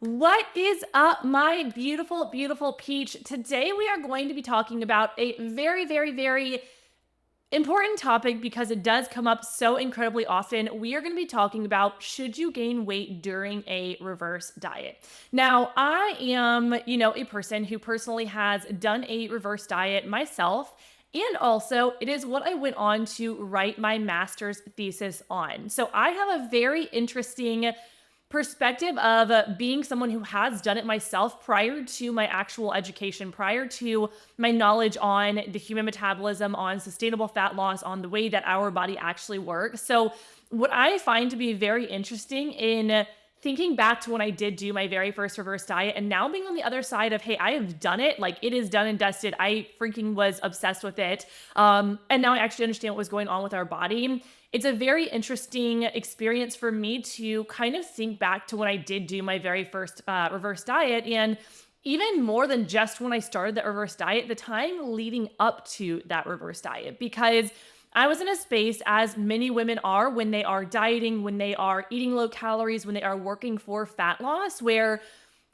What is up, my beautiful, beautiful peach? Today we are going to be talking about a very, very, very important topic because it does come up so incredibly often. We are going to be talking about should you gain weight during a reverse diet. Now, I am, a person who personally has done a reverse diet myself. And also, it is what I went on to write my master's thesis on. So I have a very interesting perspective of being someone who has done it myself prior to my actual education, prior to my knowledge on the human metabolism, on sustainable fat loss, on the way that our body actually works. So, what I find to be very interesting in thinking back to when I did do my very first reverse diet and now being on the other side of, hey, I have done it, like it is done and dusted. I freaking was obsessed with it. And now I actually understand what was going on with our body. It's a very interesting experience for me to kind of think back to when I did do my very first reverse diet. And even more than just when I started the reverse diet, the time leading up to that reverse diet, because I was in a space, as many women are when they are dieting, when they are eating low calories, when they are working for fat loss, where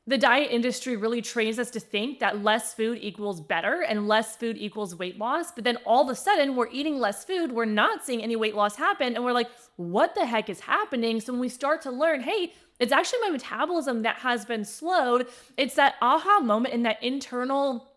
the diet industry really trains us to think that less food equals better and less food equals weight loss. But then all of a sudden, we're eating less food, we're not seeing any weight loss happen, and we're like, what the heck is happening? So when we start to learn, hey, it's actually my metabolism that has been slowed, it's that aha moment and that internal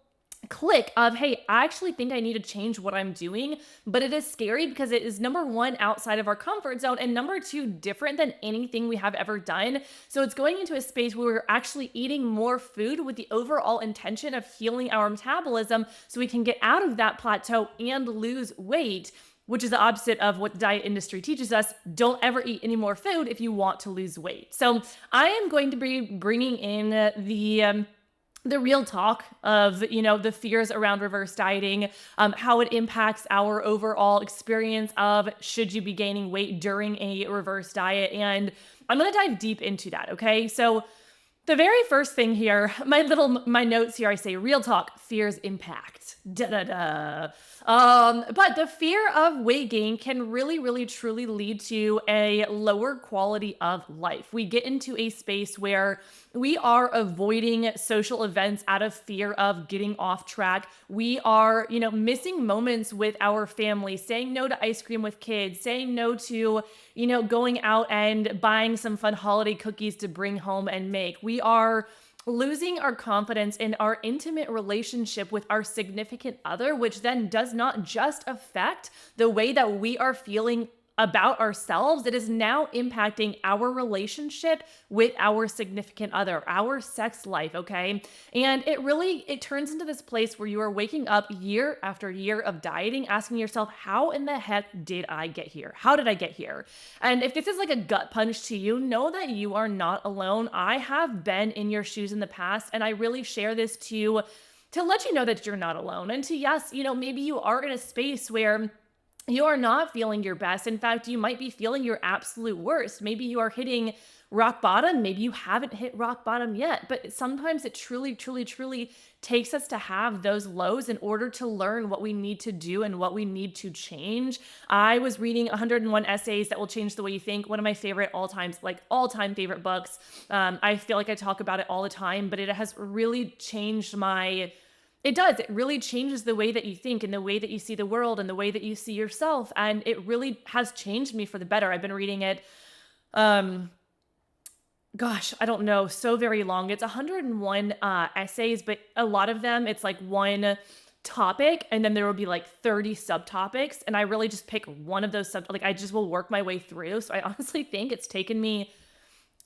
click of, hey, I actually think I need to change what I'm doing. But it is scary because it is, number one, outside of our comfort zone, and number two, different than anything we have ever done. So it's going into a space where we're actually eating more food with the overall intention of healing our metabolism so we can get out of that plateau and lose weight, which is the opposite of what the diet industry teaches us. Don't ever eat any more food if you want to lose weight. So I am going to be bringing in the real talk of, the fears around reverse dieting, how it impacts our overall experience of should you be gaining weight during a reverse diet. And I'm going to dive deep into that. Okay. So the very first thing here, my notes here, I say real talk, fears impact. Da da da. But the fear of weight gain can really, really, truly lead to a lower quality of life. We get into a space where we are avoiding social events out of fear of getting off track. We are, missing moments with our family, saying no to ice cream with kids, saying no to, going out and buying some fun holiday cookies to bring home and make. We are losing our confidence in our intimate relationship with our significant other, which then does not just affect the way that we are feeling about ourselves. It is now impacting our relationship with our significant other, our sex life, okay? And it turns into this place where you are waking up year after year of dieting, asking yourself, how in the heck did I get here? How did I get here? And if this is like a gut punch to you, know that you are not alone. I have been in your shoes in the past, and I really share this to let you know that you're not alone. And to, yes, maybe you are in a space where you are not feeling your best. In fact, you might be feeling your absolute worst. Maybe you are hitting rock bottom. Maybe you haven't hit rock bottom yet. But sometimes it truly, truly, truly takes us to have those lows in order to learn what we need to do and what we need to change. I was reading 101 Essays That Will Change the Way You Think, one of my favorite all-time favorite books. I feel like I talk about it all the time, but it has really changed it does. It really changes the way that you think and the way that you see the world and the way that you see yourself. And it really has changed me for the better. I've been reading it, I don't know, so very long. It's 101 essays, but a lot of them, it's like one topic, and then there will be like 30 subtopics. And I really just pick one of those I just will work my way through. So I honestly think it's taken me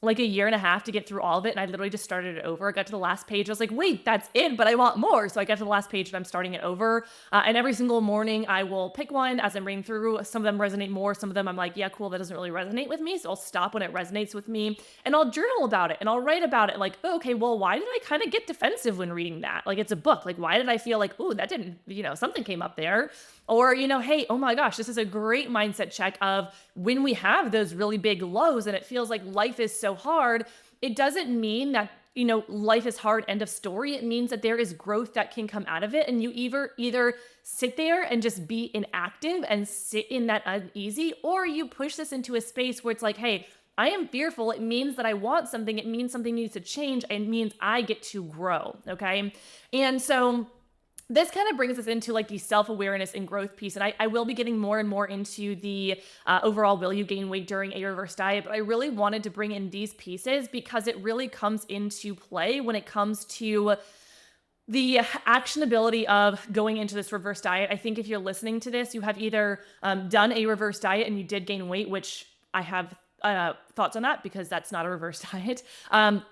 like a year and a half to get through all of it. And I literally just started it over. I got to the last page. I was like, wait, that's it, but I want more. So I got to the last page and I'm starting it over. And every single morning I will pick one as I'm reading through. Some of them resonate more. Some of them I'm like, yeah, cool. That doesn't really resonate with me. So I'll stop when it resonates with me and I'll journal about it and I'll write about it. Like, oh, okay, well, why did I kind of get defensive when reading that? Like, it's a book. Like, why did I feel like, oh, that didn't, something came up there. Or, hey, oh my gosh, this is a great mindset check of when we have those really big lows and it feels like life is so hard. It doesn't mean that, life is hard, end of story. It means that there is growth that can come out of it. And you either sit there and just be inactive and sit in that uneasy, or you push this into a space where it's like, hey, I am fearful, it means that I want something. It means something needs to change. It means I get to grow. Okay. And so this kind of brings us into like the self-awareness and growth piece. And I will be getting more and more into the overall will you gain weight during a reverse diet, but I really wanted to bring in these pieces because it really comes into play when it comes to the actionability of going into this reverse diet. I think if you're listening to this, you have either done a reverse diet and you did gain weight, which I have thoughts on that because that's not a reverse diet,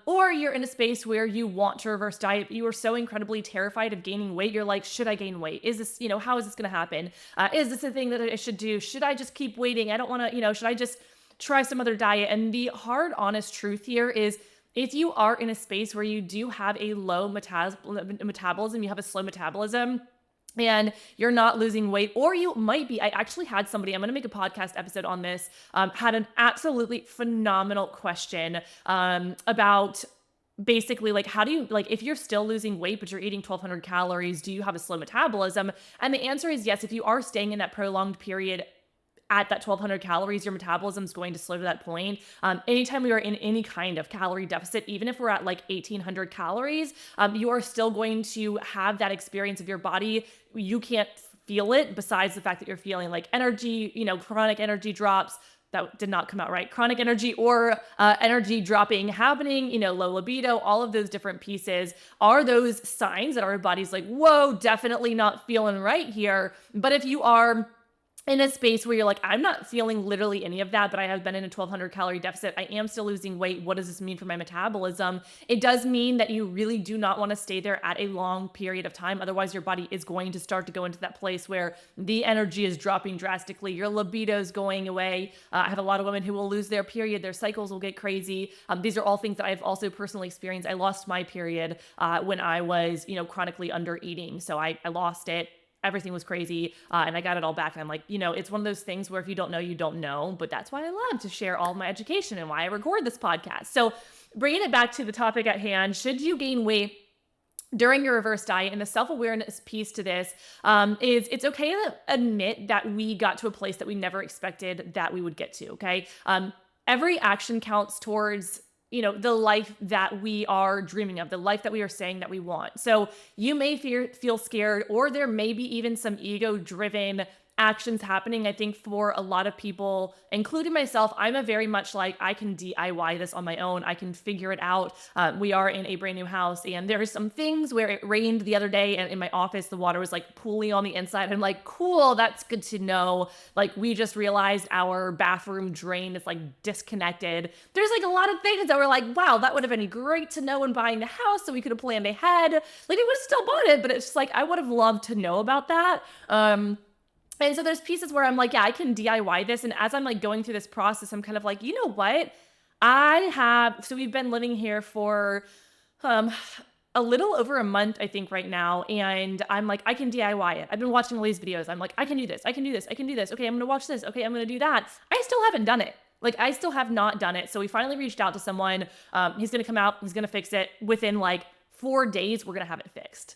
or you're in a space where you want to reverse diet, but you are so incredibly terrified of gaining weight. You're like, should I gain weight? Is this, how is this going to happen? Is this a thing that I should do? Should I just keep waiting? I don't want to, should I just try some other diet? And the hard, honest truth here is if you are in a space where you do have a low metabolism, you have a slow metabolism, and you're not losing weight, or you might be. I actually had somebody, I'm going to make a podcast episode on this, had an absolutely phenomenal question about basically like, how do you, like, if you're still losing weight, but you're eating 1,200 calories, do you have a slow metabolism? And the answer is yes. If you are staying in that prolonged period at that 1,200 calories, your metabolism is going to slow to that point. Anytime we are in any kind of calorie deficit, even if we're at like 1,800 calories, you are still going to have that experience of your body. You can't feel it besides the fact that you're feeling like energy, chronic energy drops. That did not come out right. Chronic energy or energy dropping happening, low libido, all of those different pieces are those signs that our body's like, whoa, definitely not feeling right here. But if you are in a space where you're like, I'm not feeling literally any of that, but I have been in a 1,200 calorie deficit, I am still losing weight. What does this mean for my metabolism? It does mean that you really do not want to stay there at a long period of time. Otherwise, your body is going to start to go into that place where the energy is dropping drastically. Your libido is going away. I have a lot of women who will lose their period. Their cycles will get crazy. These are all things that I've also personally experienced. I lost my period when I was, chronically under eating. So I lost it. Everything was crazy. And I got it all back. And I'm like, it's one of those things where if you don't know, you don't know. But that's why I love to share all of my education and why I record this podcast. So bringing it back to the topic at hand, should you gain weight during your reverse diet? And the self-awareness piece to this is it's okay to admit that we got to a place that we never expected that we would get to, okay? Every action counts towards the life that we are dreaming of, the life that we are saying that we want. So you may feel scared, or there may be even some ego-driven actions happening. I think for a lot of people, including myself, I'm a very much like, I can DIY this on my own. I can figure it out. We are in a brand new house, and there are some things where it rained the other day, and in my office, the water was like pooling on the inside. I'm like, cool, that's good to know. Like, we just realized our bathroom drain is like disconnected. There's like a lot of things that were like, wow, that would have been great to know when buying the house, so we could have planned ahead. Like, we would have still bought it, but it's just like, I would have loved to know about that. And so there's pieces where I'm like, yeah, I can DIY this. And as I'm like going through this process, I'm kind of like, you know what? So we've been living here for a little over a month, I think right now. And I'm like, I can DIY it. I've been watching all these videos. I'm like, I can do this. I can do this. I can do this. Okay, I'm going to watch this. Okay, I'm going to do that. I still haven't done it. Like, I still have not done it. So we finally reached out to someone. He's going to come out. He's going to fix it. Within like 4 days, we're going to have it fixed.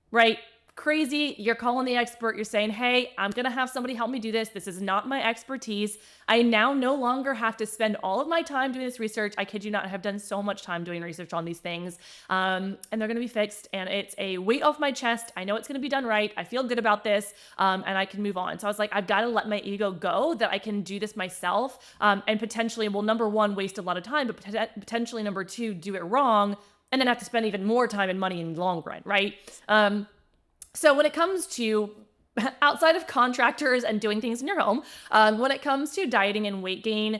Right? Crazy. You're calling the expert. You're saying, hey, I'm going to have somebody help me do this. This is not my expertise. I now no longer have to spend all of my time doing this research. I kid you not, I have done so much time doing research on these things. And they're going to be fixed. And it's a weight off my chest. I know it's going to be done right. I feel good about this. And I can move on. So I was like, I've got to let my ego go that I can do this myself. And potentially, well, number one, waste a lot of time, but potentially number two, do it wrong. And then have to spend even more time and money in the long run. Right. So when it comes to outside of contractors and doing things in your home, when it comes to dieting and weight gain,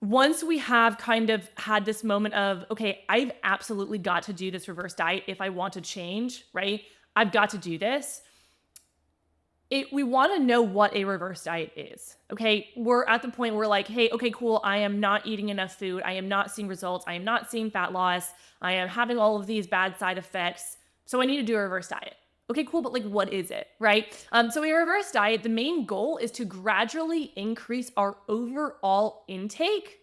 once we have kind of had this moment of, okay, I've absolutely got to do this reverse diet if I want to change, right? I've got to do this. We want to know what a reverse diet is. Okay. We're at the point where we're like, hey, okay, cool. I am not eating enough food. I am not seeing results. I am not seeing fat loss. I am having all of these bad side effects. So I need to do a reverse diet. Okay, cool, but like, what is it, right? So a reverse diet, the main goal is to gradually increase our overall intake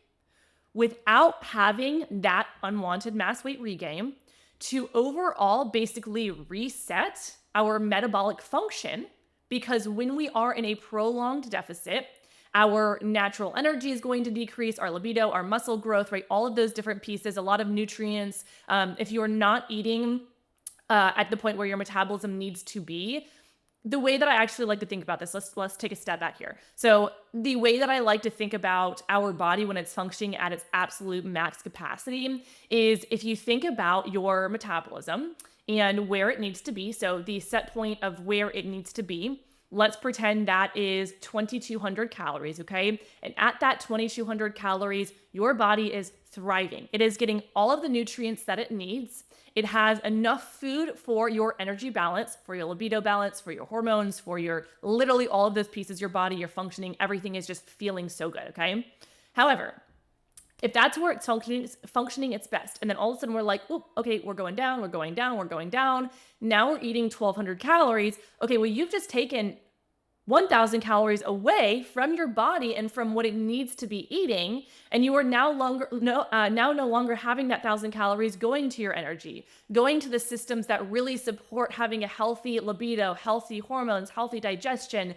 without having that unwanted mass weight regain, to overall basically reset our metabolic function. Because when we are in a prolonged deficit, our natural energy is going to decrease, our libido, our muscle growth, right? All of those different pieces, a lot of nutrients. If you're not eating at the point where your metabolism needs to be, the way that I actually like to think about this, let's take a step back here. So the way that I like to think about our body when it's functioning at its absolute max capacity is if you think about your metabolism and where it needs to be. So the set point of where it needs to be, let's pretend that is 2,200 calories, okay? And at that 2,200 calories, your body is thriving. It is getting all of the nutrients that it needs. It has enough food for your energy balance, for your libido balance, for your hormones, for your literally all of those pieces, your body, your functioning, everything is just feeling so good, okay? However, if that's where it's functioning its best, and then all of a sudden we're like, oh, okay, we're going down, we're going down, we're going down. Now we're eating 1,200 calories. Okay, well, you've just taken 1,000 calories away from your body and from what it needs to be eating, and you are now no longer having that 1,000 calories going to your energy, going to the systems that really support having a healthy libido, healthy hormones, healthy digestion,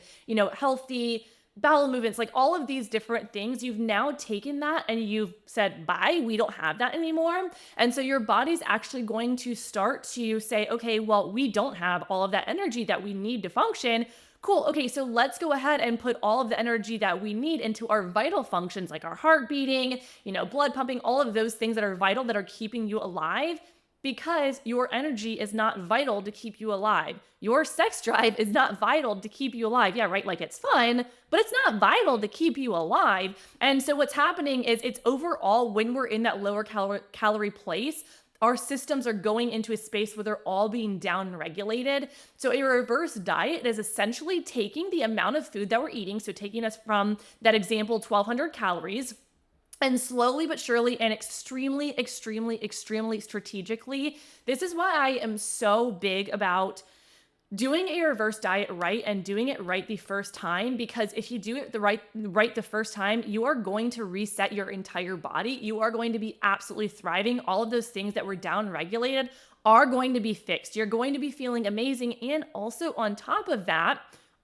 healthy bowel movements, like all of these different things. You've now taken that and you've said, bye, we don't have that anymore. And so your body's actually going to start to say, okay, well, we don't have all of that energy that we need to function. Cool. Okay, so let's go ahead and put all of the energy that we need into our vital functions, like our heart beating, blood pumping, all of those things that are vital, that are keeping you alive, because your energy is not vital to keep you alive. Your sex drive is not vital to keep you alive. Yeah, right. Like, it's fun, but it's not vital to keep you alive. And so what's happening is, it's overall, when we're in that lower calorie place, our systems are going into a space where they're all being down regulated. So a reverse diet is essentially taking the amount of food that we're eating, so taking us from that example 1,200 calories, and slowly but surely and extremely, extremely, extremely strategically. This is why I am so big about doing a reverse diet right, and doing it right the first time, because if you do it right the first time, you are going to reset your entire body. You are going to be absolutely thriving. All of those things that were down regulated are going to be fixed. You're going to be feeling amazing. And also on top of that,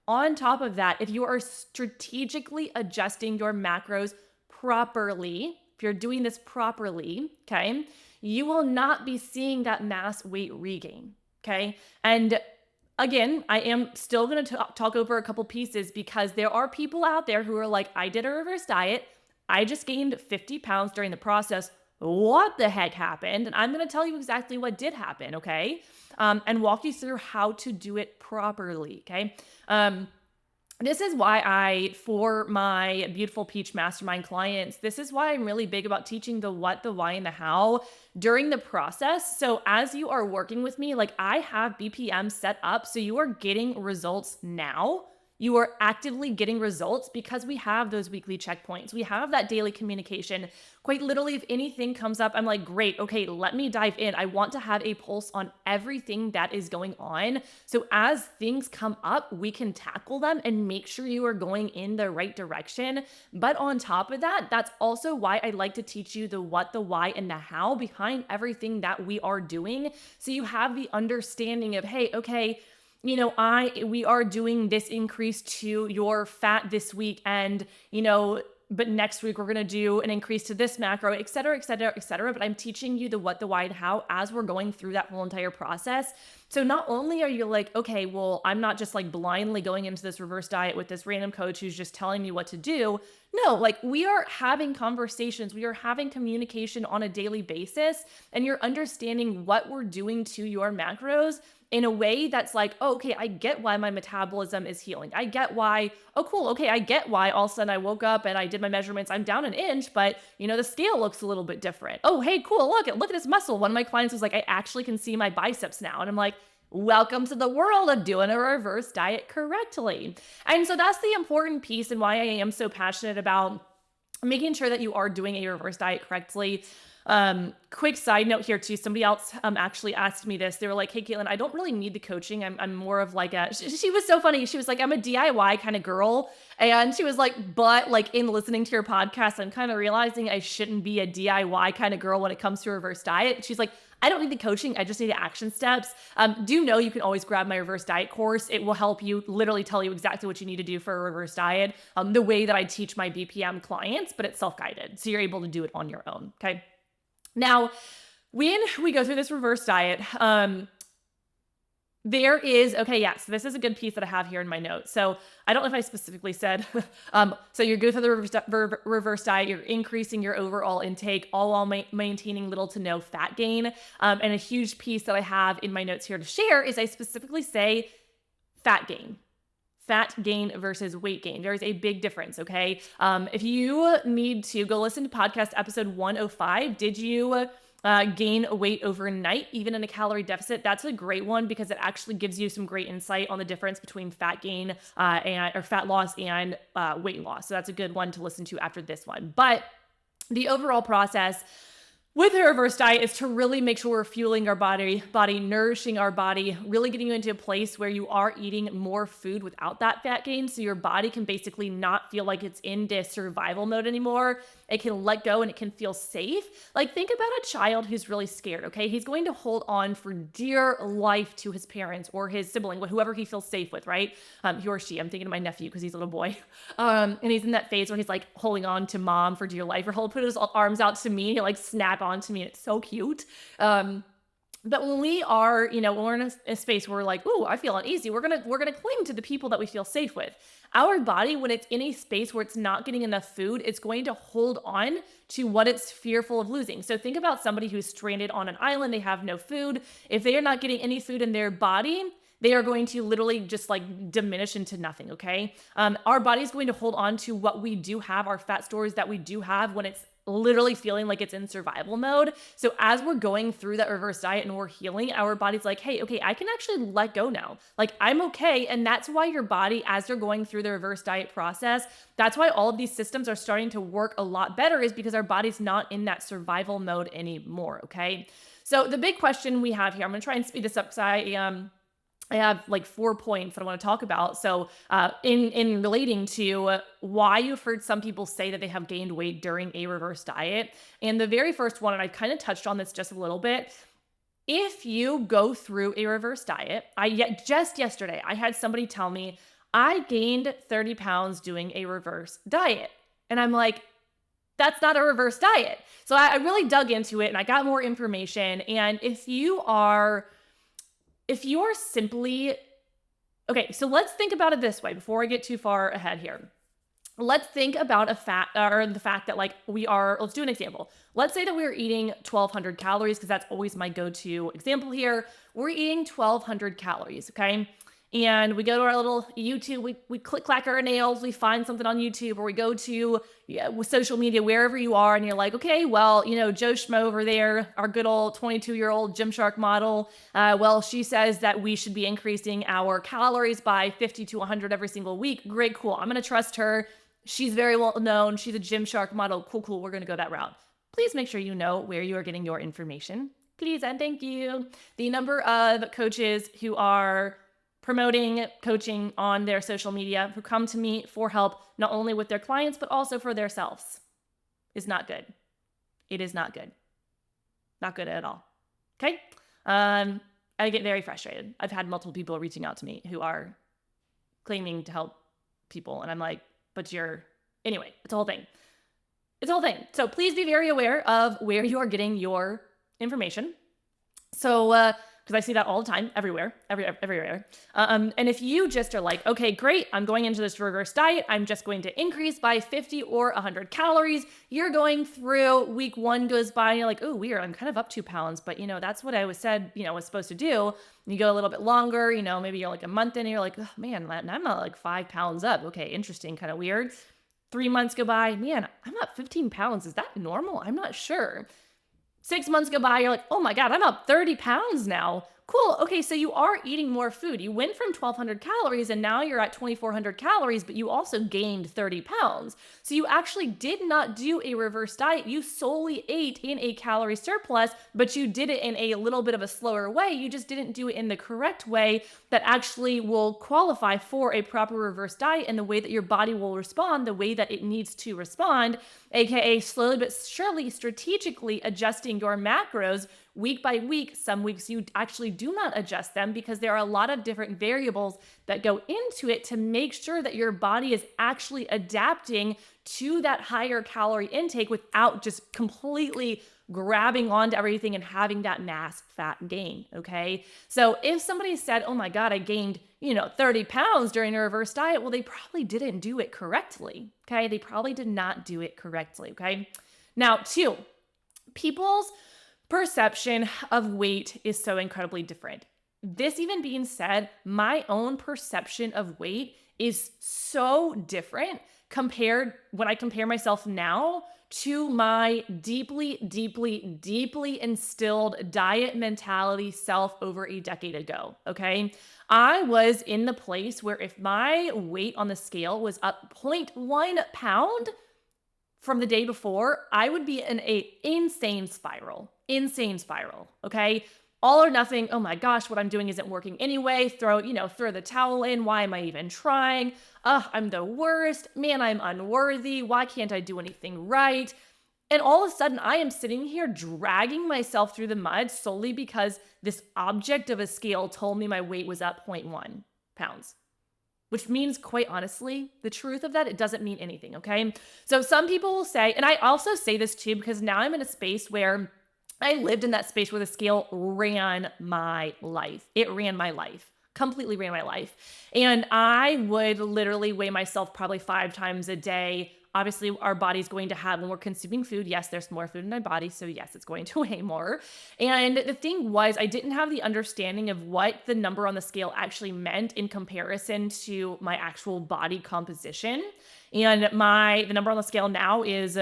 if you are strategically adjusting your macros properly, if you're doing this properly, okay, you will not be seeing that mass weight regain, okay? And again, I am still going to talk over a couple pieces, because there are people out there who are like, I did a reverse diet. I just gained 50 pounds during the process. What the heck happened? And I'm going to tell you exactly what did happen, okay? And walk you through how to do it properly, okay? This is why for my Beautiful Peach Mastermind clients, this is why I'm really big about teaching the what, the why, and the how during the process. So as you are working with me, like, I have BPM set up so you are getting results now. You are actively getting results because we have those weekly checkpoints. We have that daily communication. Quite literally, if anything comes up, I'm like, great, okay, let me dive in. I want to have a pulse on everything that is going on. So as things come up, we can tackle them and make sure you are going in the right direction. But on top of that, that's also why I like to teach you the what, the why, and the how behind everything that we are doing. So you have the understanding of, hey, okay, we are doing this increase to your fat this week, and, but next week we're going to do an increase to this macro, et cetera, et cetera, et cetera. But I'm teaching you the what, the why, and how as we're going through that whole entire process. So not only are you like, okay, well, I'm not just like blindly going into this reverse diet with this random coach who's just telling me what to do. No, like, we are having conversations, we are having communication on a daily basis, and you're understanding what we're doing to your macros in a way that's like, oh, okay, I get why my metabolism is healing. I get why, oh, cool, okay, I get why all of a sudden I woke up and I did my measurements, I'm down an inch, but, the scale looks a little bit different. Oh, hey, cool, look at this muscle. One of my clients was like, I actually can see my biceps now. And I'm like, welcome to the world of doing a reverse diet correctly. And so that's the important piece, and why I am so passionate about making sure that you are doing a reverse diet correctly. Quick side note here too. Somebody else actually asked me this. They were like, "Hey, Caitlin, I don't really need the coaching. I'm more of like a." She was so funny. She was like, "I'm a DIY kind of girl," and she was like, "But like in listening to your podcast, I'm kind of realizing I shouldn't be a DIY kind of girl when it comes to reverse diet." She's like, "I don't need the coaching. I just need the action steps." Do know you can always grab my reverse diet course. It will help you literally tell you exactly what you need to do for a reverse diet, the way that I teach my BPM clients, but it's self-guided. So you're able to do it on your own. Okay. Now, when we go through this reverse diet, there is, okay, yes, this is a good piece that I have here in my notes. So I don't know if I specifically said, so you're good for the reverse diet, you're increasing your overall intake, all while maintaining little to no fat gain. And a huge piece that I have in my notes here to share is I specifically say fat gain. Fat gain versus weight gain. There's a big difference, okay? If you need to go listen to podcast episode 105, did you gain weight overnight, even in a calorie deficit? That's a great one because it actually gives you some great insight on the difference between fat gain or fat loss and weight loss. So that's a good one to listen to after this one. But the overall process with a reverse diet is to really make sure we're fueling our body, nourishing our body, really getting you into a place where you are eating more food without that fat gain. So your body can basically not feel like it's in this survival mode anymore. It can let go and it can feel safe. Like think about a child who's really scared, okay? He's going to hold on for dear life to his parents or his sibling, whoever he feels safe with, right? He or she, I'm thinking of my nephew because he's a little boy. And he's in that phase where he's like holding on to mom for dear life, or he'll put his arms out to me and he'll like snap onto me. And it's so cute. But when we are, when we're in a space where we're like, "Ooh, I feel uneasy," we're gonna cling to the people that we feel safe with. Our body, when it's in a space where it's not getting enough food, it's going to hold on to what it's fearful of losing. So think about somebody who's stranded on an island, they have no food. If they are not getting any food in their body, they are going to literally just like diminish into nothing, okay? Our body's going to hold on to what we do have, our fat stores that we do have when it's literally feeling like it's in survival mode. So as we're going through that reverse diet and we're healing, our body's like, "Hey, okay, I can actually let go now. Like I'm okay." And that's why your body, as you're going through the reverse diet process, that's why all of these systems are starting to work a lot better, is because our body's not in that survival mode anymore, okay? So the big question we have here, I'm gonna try and speed this up because I have like 4 points that I want to talk about. So in relating to why you've heard some people say that they have gained weight during a reverse diet. And the very first one, and I kind of touched on this just a little bit, if you go through a reverse diet, just yesterday, I had somebody tell me, "I gained 30 pounds doing a reverse diet." And I'm like, that's not a reverse diet. So I really dug into it and I got more information. And if you are simply, okay, so let's think about it this way before I get too far ahead here. Let's think about the fact that like let's do an example. Let's say that we are eating 1,200 calories, because that's always my go-to example here. We're eating 1,200 calories, okay? And we go to our little YouTube, we click-clack our nails, we find something on YouTube, or we go to social media, wherever you are, and you're like, "Okay, well, Joe Schmo over there, our good old 22-year-old Gymshark model, well, she says that we should be increasing our calories by 50 to 100 every single week. Great, cool. I'm going to trust her. She's very well known. She's a Gymshark model. Cool. We're going to go that route." Please make sure you know where you are getting your information. Please and thank you. The number of coaches who are promoting coaching on their social media, who come to me for help, not only with their clients, but also for themselves, is not good. It is not good. Not good at all. Okay? I get very frustrated. I've had multiple people reaching out to me who are claiming to help people. And I'm like, anyway, it's a whole thing. So please be very aware of where you are getting your information. So, because I see that all the time, everywhere. And if you just are like, "Okay, great, I'm going into this reverse diet, I'm just going to increase by 50 or 100 calories. You're going through, week 1 goes by, and you're like, "Oh, weird, I'm kind of up 2 pounds, but that's what I was supposed to do." And you go a little bit longer, maybe you're like a month in, and you're like, "Oh man, I'm not like 5 pounds up. Okay, interesting, kind of weird." 3 months go by, "Man, I'm up 15 pounds. Is that normal? I'm not sure." 6 months go by, you're like, "Oh my God, I'm up 30 pounds now. Cool. Okay, so you are eating more food. You went from 1,200 calories and now you're at 2,400 calories, but you also gained 30 pounds. So you actually did not do a reverse diet. You solely ate in a calorie surplus, but you did it in a little bit of a slower way. You just didn't do it in the correct way that actually will qualify for a proper reverse diet and the way that your body will respond, the way that it needs to respond, aka slowly but surely strategically adjusting your macros week by week. Some weeks you actually do not adjust them because there are a lot of different variables that go into it to make sure that your body is actually adapting to that higher calorie intake without just completely grabbing onto everything and having that mass fat gain. Okay. So if somebody said, oh my God, I gained, 30 pounds during a reverse diet, well, they probably didn't do it correctly. Okay. They probably did not do it correctly. Okay. Now, two, people's perception of weight is so incredibly different. This even being said, my own perception of weight is so different compared when I compare myself now to my deeply, deeply, deeply instilled diet mentality self over a decade ago. Okay. I was in the place where if my weight on the scale was up zero point 0.1 pound from the day before, I would be in a insane spiral. Okay. All or nothing. Oh my gosh, what I'm doing isn't working anyway. Throw the towel in. Why am I even trying? I'm the worst. Man, I'm unworthy. Why can't I do anything right? And all of a sudden, I am sitting here dragging myself through the mud solely because this object of a scale told me my weight was up 0.1 pounds. Which means, quite honestly, the truth of that, it doesn't mean anything, okay? So some people will say, and I also say this too, because now I'm in a space where I lived in that space where the scale ran my life. It ran my life, completely ran my life. And I would literally weigh myself probably 5 times a day. Obviously, our body's going to have, when we're consuming food, yes, there's more food in my body. So yes, it's going to weigh more. And the thing was, I didn't have the understanding of what the number on the scale actually meant in comparison to my actual body composition. And the number on the scale now is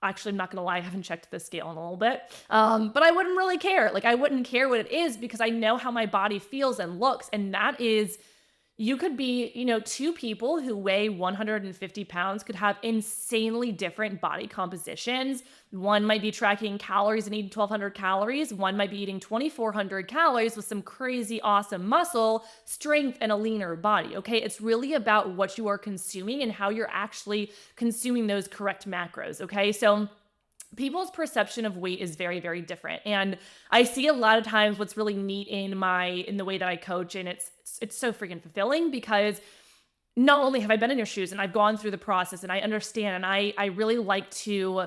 actually, I'm not going to lie, I haven't checked the scale in a little bit. But I wouldn't really care. Like, I wouldn't care what it is because I know how my body feels and looks. And that is, you could be, two people who weigh 150 pounds could have insanely different body compositions. One might be tracking calories and eating 1,200 calories. One might be eating 2,400 calories with some crazy awesome muscle, strength, and a leaner body. Okay. It's really about what you are consuming and how you're actually consuming those correct macros. Okay. So people's perception of weight is very, very different. And I see a lot of times what's really neat in the way that I coach, and it's so freaking fulfilling because not only have I been in your shoes and I've gone through the process and I understand, and I really like to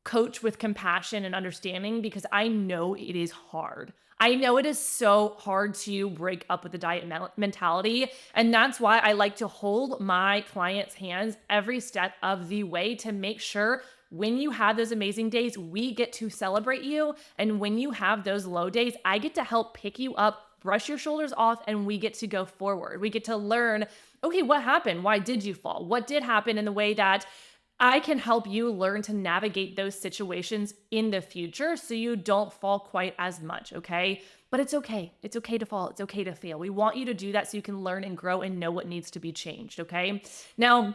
coach with compassion and understanding because I know it is hard. I know it is so hard to break up with the diet mentality. And that's why I like to hold my clients' hands every step of the way to make sure when you have those amazing days, we get to celebrate you. And when you have those low days, I get to help pick you up, brush your shoulders off, and we get to go forward. We get to learn, okay, what happened? Why did you fall? What did happen in the way that I can help you learn to navigate those situations in the future so you don't fall quite as much, okay? But it's okay. It's okay to fall. It's okay to fail. We want you to do that so you can learn and grow and know what needs to be changed, okay? Now,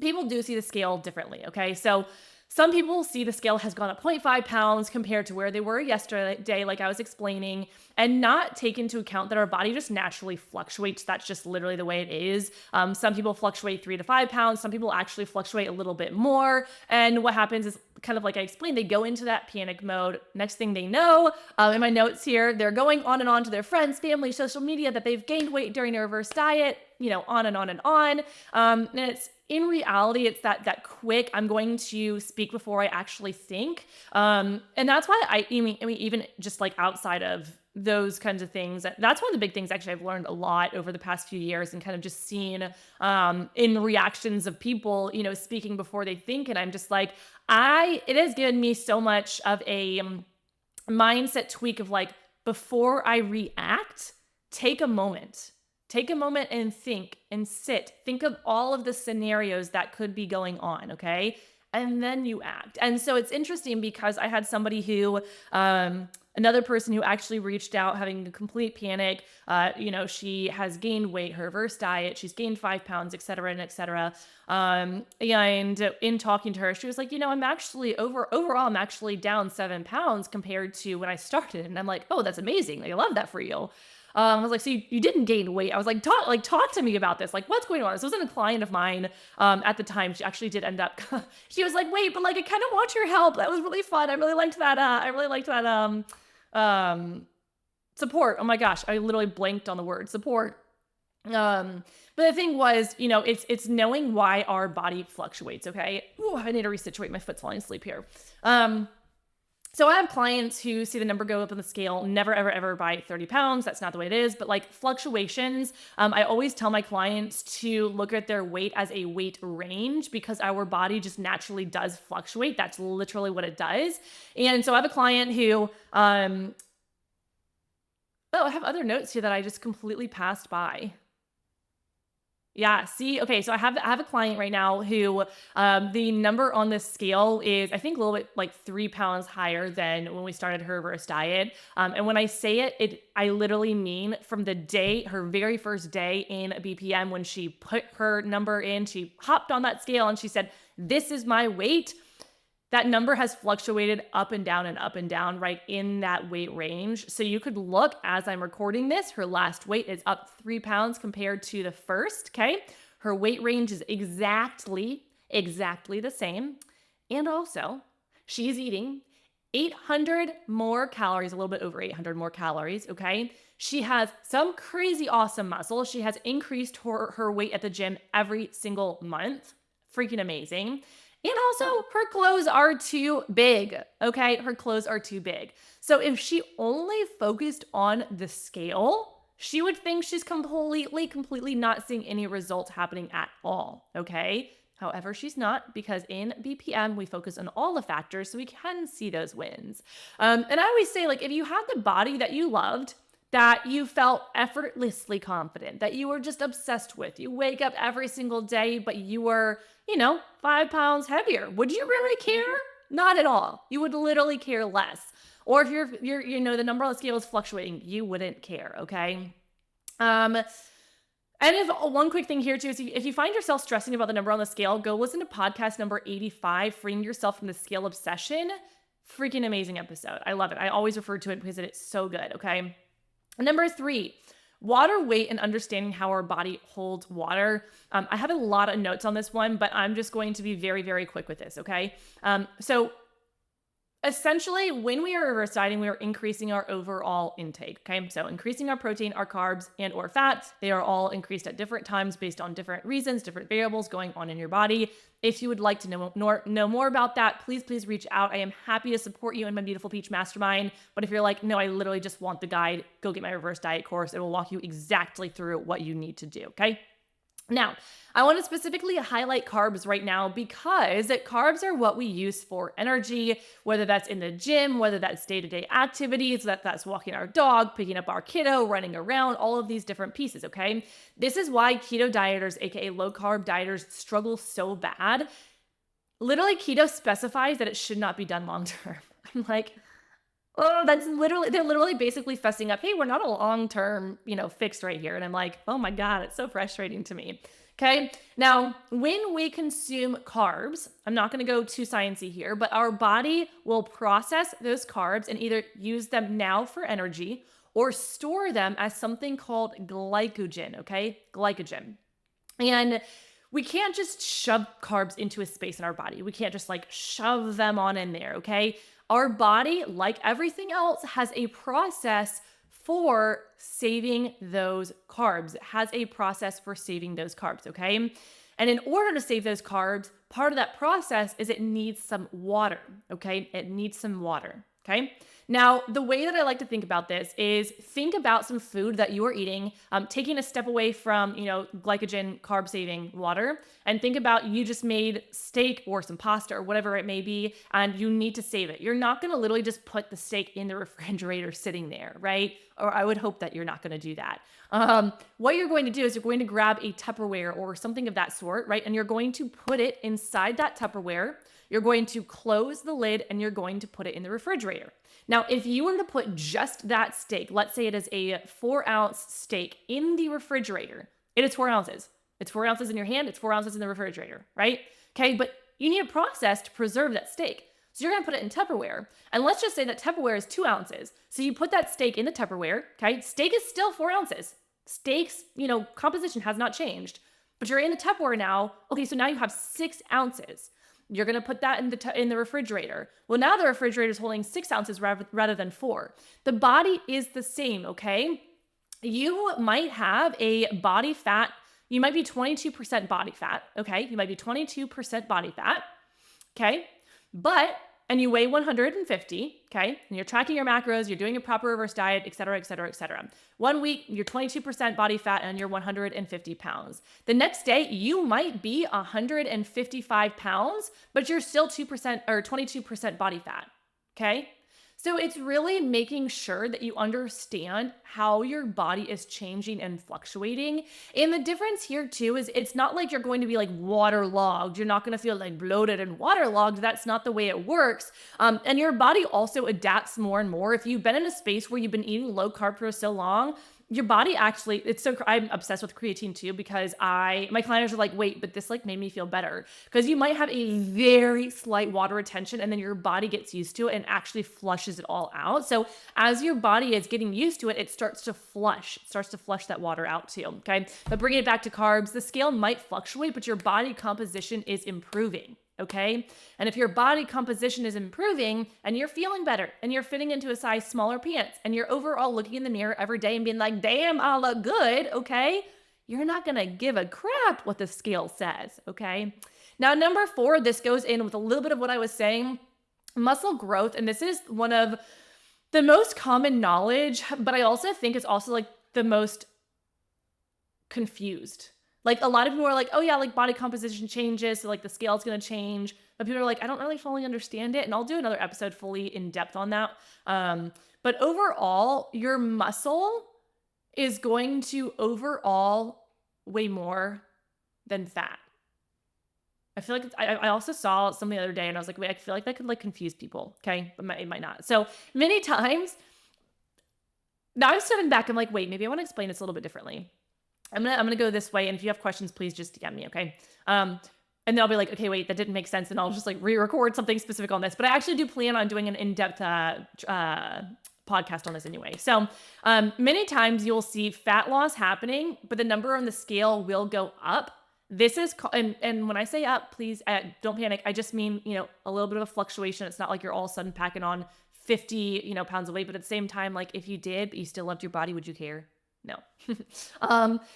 people do see the scale differently, okay? So some people see the scale has gone up 0.5 pounds compared to where they were yesterday, like I was explaining, and not take into account that our body just naturally fluctuates. That's just literally the way it is. Some people fluctuate 3 to 5 pounds. Some people actually fluctuate a little bit more. And what happens is, kind of like I explained, they go into that panic mode. Next thing they know, in my notes here, they're going on and on to their friends, family, social media that they've gained weight during a reverse diet, on and on and on. And it's, in reality, it's that quick, I'm going to speak before I actually think. And that's why I mean, even just like outside of those kinds of things, that's one of the big things actually I've learned a lot over the past few years and kind of just seen in reactions of people, speaking before they think. And I'm just like, it has given me so much of a mindset tweak of like, before I react, take a moment. Take a moment and think and sit. Think of all of the scenarios that could be going on, okay? and then you act. And so it's interesting because I had somebody who, another person who actually reached out having a complete panic. She has gained weight, her reverse diet, she's gained 5 pounds, et cetera, and et cetera. And in talking to her, she was like, I'm actually overall, I'm actually down 7 pounds compared to when I started. And I'm like, oh, that's amazing. I love that for you. I was like, so you didn't gain weight. I was like, talk to me about this. Like, what's going on? This wasn't a client of mine at the time. She actually did end up, she was like, wait, but like, I kind of want your help. That was really fun. I really liked that. Support. Oh my gosh. I literally blanked on the word support. But the thing was, it's knowing why our body fluctuates. Okay. Ooh, I need to resituate. My foot's falling asleep here. So I have clients who see the number go up on the scale, never, ever, ever by 30 pounds. That's not the way it is, but like fluctuations, I always tell my clients to look at their weight as a weight range because our body just naturally does fluctuate. That's literally what it does. And so I have a client who, I have other notes here that I just completely passed by. Yeah. See, okay. So I have a client right now who the number on the scale is I think a little bit like 3 pounds higher than when we started her reverse diet. And when I say it, I literally mean from the day, her very first day in BPM, when she put her number in, she hopped on that scale and she said, "This is my weight." That number has fluctuated up and down, right in that weight range. So you could look as I'm recording this, her last weight is up 3 pounds compared to the first, okay? Her weight range is exactly the same. And also, she's eating 800 more calories, a little bit over 800 more calories, okay? She has some crazy awesome muscle. She has increased her weight at the gym every single month. Freaking amazing. And also, her clothes are too big, okay? Her clothes are too big. So if she only focused on the scale, she would think she's completely not seeing any results happening at all, okay? However, she's not, because in BPM, we focus on all the factors so we can see those wins. And I always say, like, if you had the body that you loved, that you felt effortlessly confident, that you were just obsessed with. You wake up every single day, but you were, 5 pounds heavier. Would you really care? Not at all. You would literally care less. Or if the number on the scale is fluctuating, you wouldn't care, okay? And if one quick thing here too is if you find yourself stressing about the number on the scale, go listen to podcast number 85, Freeing Yourself from the Scale Obsession. Freaking amazing episode. I love it. I always refer to it because it's so good, okay? Number 3, water weight and understanding how our body holds water. I have a lot of notes on this one, but I'm just going to be very, very quick with this, okay? So essentially, when we are reverse dieting, we are increasing our overall intake, okay? So increasing our protein, our carbs, and or fat, they are all increased at different times based on different reasons, different variables going on in your body. If you would like to know more about that, please reach out. I am happy to support you in my Beautiful Peach Mastermind. But if you're like, no, I literally just want the guide, go get my reverse diet course. It will walk you exactly through what you need to do, okay? Now, I want to specifically highlight carbs right now because carbs are what we use for energy, whether that's in the gym, whether that's day-to-day activities, that's walking our dog, picking up our kiddo, running around, all of these different pieces, okay? This is why keto dieters, aka low-carb dieters, struggle so bad. Literally, keto specifies that it should not be done long-term. I'm like, oh, they're literally basically fessing up, hey, we're not a long-term, fix right here. And I'm like, oh my God, it's so frustrating to me. Okay. Now, when we consume carbs, I'm not going to go too sciencey here, but our body will process those carbs and either use them now for energy or store them as something called glycogen. Okay. Glycogen. And we can't just shove carbs into a space in our body. We can't just shove them on in there. Okay. Our body, like everything else, has a process for saving those carbs. It has a process for saving those carbs, okay? And in order to save those carbs, part of that process is it needs some water, okay? It needs some water, okay? Now, the way that I like to think about this is think about some food that you are eating, taking a step away from, glycogen, carb saving water, and think about you just made steak or some pasta or whatever it may be, and you need to save it. You're not going to literally just put the steak in the refrigerator sitting there, right? Or I would hope that you're not going to do that. What you're going to do is you're going to grab a Tupperware or something of that sort, right? And you're going to put it inside that Tupperware. You're going to close the lid and you're going to put it in the refrigerator. Now, if you were to put just that steak, let's say it is a 4-ounce steak in the refrigerator, it is 4 ounces. It's 4 ounces in your hand, it's 4 ounces in the refrigerator, right? Okay, but you need a process to preserve that steak. So you're gonna put it in Tupperware. And let's just say that Tupperware is 2 ounces. So you put that steak in the Tupperware, okay? Steak is still 4 ounces. Steak's, composition has not changed. But you're in the Tupperware now. Okay, so now you have 6 ounces. You're gonna put that in the refrigerator. Well, now the refrigerator is holding 6 ounces rather than 4. The body is the same, okay? You might have a body fat. You might be 22% body fat, okay? You might be 22% body fat, okay? And you weigh 150, okay? And you're tracking your macros, you're doing a proper reverse diet, et cetera, et cetera, et cetera. 1 week, you're 22% body fat and you're 150 pounds. The next day, you might be 155 pounds, but you're still 2% or 22% body fat, okay? So it's really making sure that you understand how your body is changing and fluctuating. And the difference here too is it's not like you're going to be like waterlogged. You're not going to feel like bloated and waterlogged. That's not the way it works. And your body also adapts more and more. If you've been in a space where you've been eating low carb for so long, your body actually, I'm obsessed with creatine too, because my clients are like, wait, but this like made me feel better. Because you might have a very slight water retention and then your body gets used to it and actually flushes it all out. So as your body is getting used to it, it starts to flush that water out too, okay? But bringing it back to carbs, the scale might fluctuate, but your body composition is improving. Okay. And if your body composition is improving and you're feeling better and you're fitting into a size smaller pants and you're overall looking in the mirror every day and being like, damn, I look good. Okay. You're not going to give a crap what the scale says. Okay. Now, number 4, this goes in with a little bit of what I was saying, muscle growth. And this is one of the most common knowledge, but I also think it's also like the most confused. Like a lot of people are like, oh yeah, like body composition changes, so like the scale's gonna change. But people are like, I don't really fully understand it. And I'll do another episode fully in depth on that. But overall, your muscle is going to overall weigh more than fat. I feel like I also saw something the other day and I was like, wait, I feel like that could like confuse people. Okay, but it might not. So many times, now I'm stepping back. I'm like, wait, maybe I want to explain this a little bit differently. I'm gonna go this way, and if you have questions, please just DM me, okay? And then I'll be like, okay, wait, that didn't make sense, and I'll just like re-record something specific on this. But I actually do plan on doing an in-depth podcast on this anyway. So many times you'll see fat loss happening, but the number on the scale will go up. This is, and when I say up, please don't panic. I just mean, a little bit of a fluctuation. It's not like you're all of a sudden packing on 50, pounds of weight, but at the same time, like if you did, but you still loved your body, would you care? No.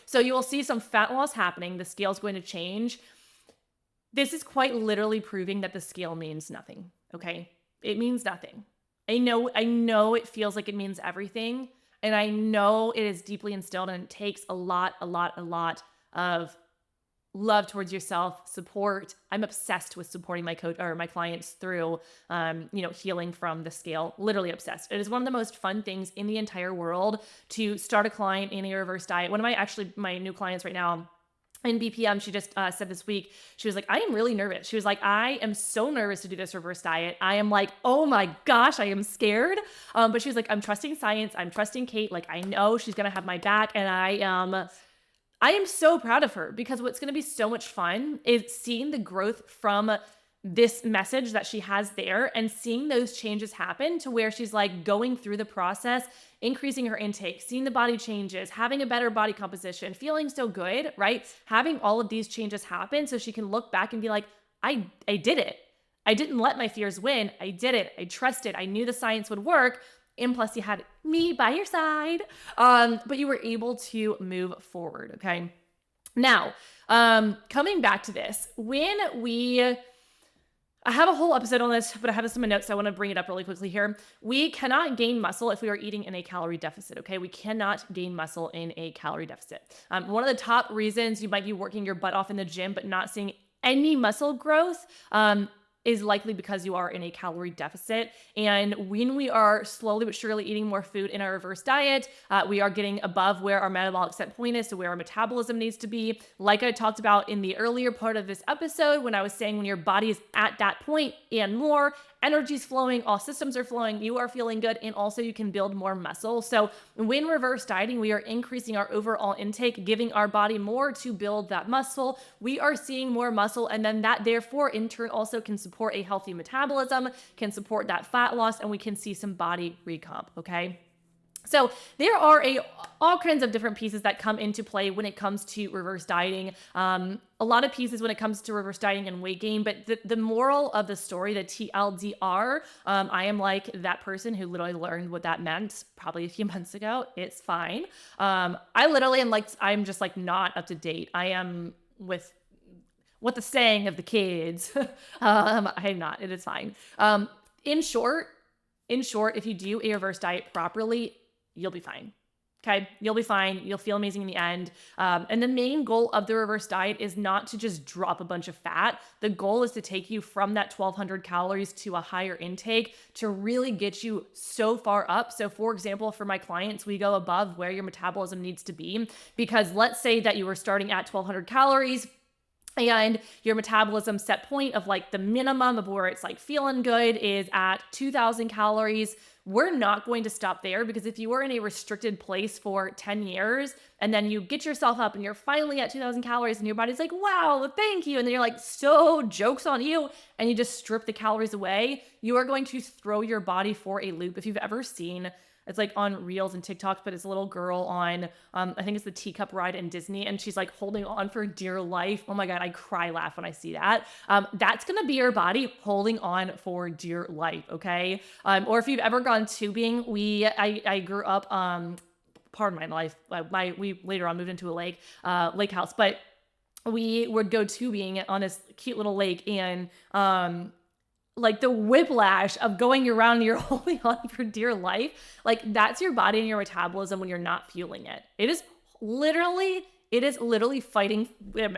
So you will see some fat loss happening. The scale is going to change. This is quite literally proving that the scale means nothing. Okay. It means nothing. I know it feels like it means everything. And I know it is deeply instilled and it takes a lot of love towards yourself, support. I'm obsessed with supporting my coach or my clients through, healing from the scale, literally obsessed. It is one of the most fun things in the entire world to start a client in a reverse diet. One of my new clients right now in BPM, she just said this week, she was like, I am really nervous. She was like, I am so nervous to do this reverse diet. I am like, oh my gosh, I am scared. But she was like, I'm trusting science. I'm trusting Kate. Like, I know she's going to have my back. And I am so proud of her, because what's going to be so much fun is seeing the growth from this message that she has there and seeing those changes happen to where she's like going through the process, increasing her intake, seeing the body changes, having a better body composition, feeling so good, right? Having all of these changes happen so she can look back and be like, I did it. I didn't let my fears win. I did it. I trusted. I knew the science would work. And plus you had me by your side, but you were able to move forward, okay? Now, coming back to this, I have a whole episode on this, but I have this in my notes, so I want to bring it up really quickly here. We cannot gain muscle if we are eating in a calorie deficit, okay? We cannot gain muscle in a calorie deficit. One of the top reasons you might be working your butt off in the gym, but not seeing any muscle growth, is likely because you are in a calorie deficit. And when we are slowly but surely eating more food in our reverse diet, we are getting above where our metabolic set point is, so where our metabolism needs to be. Like I talked about in the earlier part of this episode, when I was saying when your body is at that point and more, energy's flowing, all systems are flowing, you are feeling good, and also you can build more muscle. So when reverse dieting, we are increasing our overall intake, giving our body more to build that muscle. We are seeing more muscle, and then that therefore in turn also can support a healthy metabolism, can support that fat loss, and we can see some body recomp, okay? So there are all kinds of different pieces that come into play when it comes to reverse dieting. A lot of pieces when it comes to reverse dieting and weight gain, but the moral of the story, the TLDR, I am like that person who literally learned what that meant probably a few months ago. It's fine. I literally am like, I'm just like not up to date. I am with what the saying of the kids. I'm not, it is fine. In short, if you do a reverse diet properly, you'll be fine. Okay, you'll be fine. You'll feel amazing in the end. And the main goal of the reverse diet is not to just drop a bunch of fat. The goal is to take you from that 1,200 calories to a higher intake to really get you so far up. So for example, for my clients, we go above where your metabolism needs to be, because let's say that you were starting at 1,200 calories and your metabolism set point of like the minimum of where it's like feeling good is at 2,000 calories. We're not going to stop there, because if you were in a restricted place for 10 years and then you get yourself up and you're finally at 2,000 calories and your body's like, wow, thank you. And then you're like, so joke's on you. And you just strip the calories away. You are going to throw your body for a loop. If you've ever seen, it's like on Reels and TikToks, but it's a little girl on, I think it's the teacup ride in Disney, and she's like holding on for dear life. Oh my God, I cry laugh when I see that. That's gonna be your body holding on for dear life, okay? Or if you've ever gone tubing, I grew up, pardon my life, we later on moved into a lake house, but we would go tubing on this cute little lake, and like the whiplash of going around and you're holding on for dear life, like that's your body and your metabolism when you're not fueling it. It is literally fighting.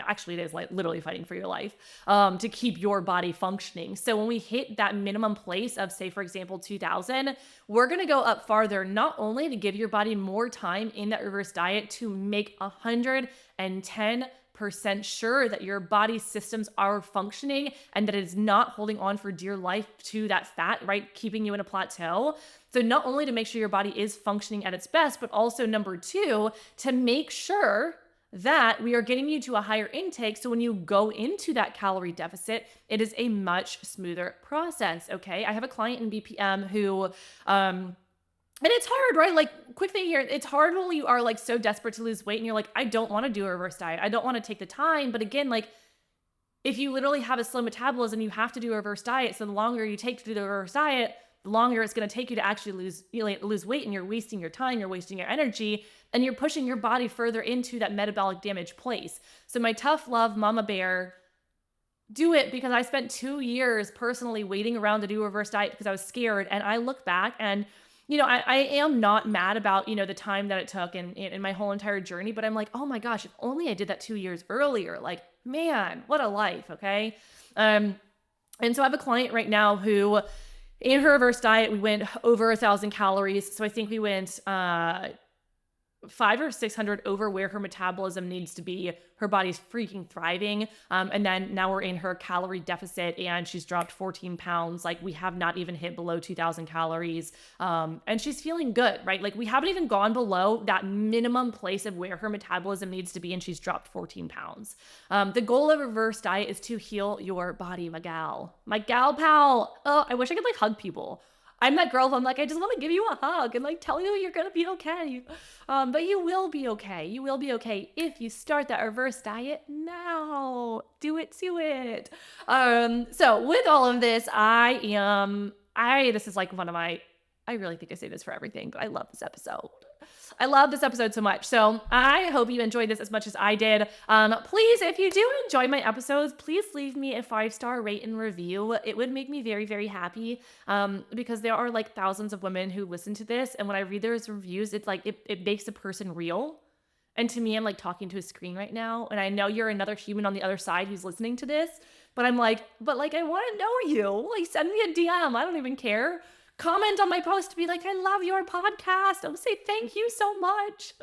Actually, it is like literally fighting for your life to keep your body functioning. So when we hit that minimum place of, say, for example, 2,000, we're going to go up farther, not only to give your body more time in that reverse diet to make 110% sure that your body systems are functioning and that it is not holding on for dear life to that fat, right? Keeping you in a plateau. So not only to make sure your body is functioning at its best, but also number two, to make sure that we are getting you to a higher intake. So when you go into that calorie deficit, it is a much smoother process. Okay. I have a client in BPM who, and it's hard, right? Like, quick thing here, it's hard when you are like so desperate to lose weight and you're like, I don't want to do a reverse diet. I don't want to take the time. But again, like if you literally have a slow metabolism, you have to do a reverse diet. So the longer you take to do the reverse diet, the longer it's going to take you to actually lose weight, and you're wasting your time, you're wasting your energy, and you're pushing your body further into that metabolic damage place. So my tough love mama bear, do it, because I spent 2 years personally waiting around to do a reverse diet because I was scared. And I look back and I am not mad about, the time that it took in my whole entire journey, but I'm like, oh my gosh, if only I did that 2 years earlier, like, man, what a life. Okay. And so I have a client right now who in her reverse diet, we went over 1,000 calories. So I think we went, 500 or 600 over where her metabolism needs to be. Her body's freaking thriving. And then now we're in her calorie deficit and she's dropped 14 pounds. Like we have not even hit below 2,000 calories. And she's feeling good, right? Like we haven't even gone below that minimum place of where her metabolism needs to be. And she's dropped 14 pounds. The goal of reverse diet is to heal your body, my gal pal. Oh, I wish I could like hug people. I'm that girl who I'm like, I just want to give you a hug and like tell you you're going to be okay. But you will be okay. You will be okay if you start that reverse diet now. Do it to it. So with all of this, this is like one of my, I really think I say this for everything, but I love this episode. I love this episode so much. So I hope you enjoyed this as much as I did. Please, if you do enjoy my episodes, please leave me a 5-star rate and review. It would make me very, very happy because there are like thousands of women who listen to this. And when I read their reviews, it's like it makes the person real. And to me, I'm like talking to a screen right now. And I know you're another human on the other side who's listening to this. But I'm like, but like, I want to know you. Like, send me a DM. I don't even care. Comment on my post to be like, I love your podcast. I'll say thank you so much.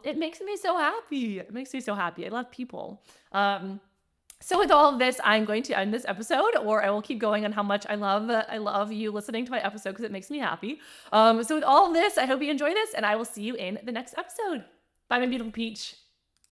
It makes me so happy. It makes me so happy. I love people. So with all of this, I'm going to end this episode, or I will keep going on how much I love you listening to my episode because it makes me happy. So with all of this, I hope you enjoy this, and I will see you in the next episode. Bye, my beautiful peach.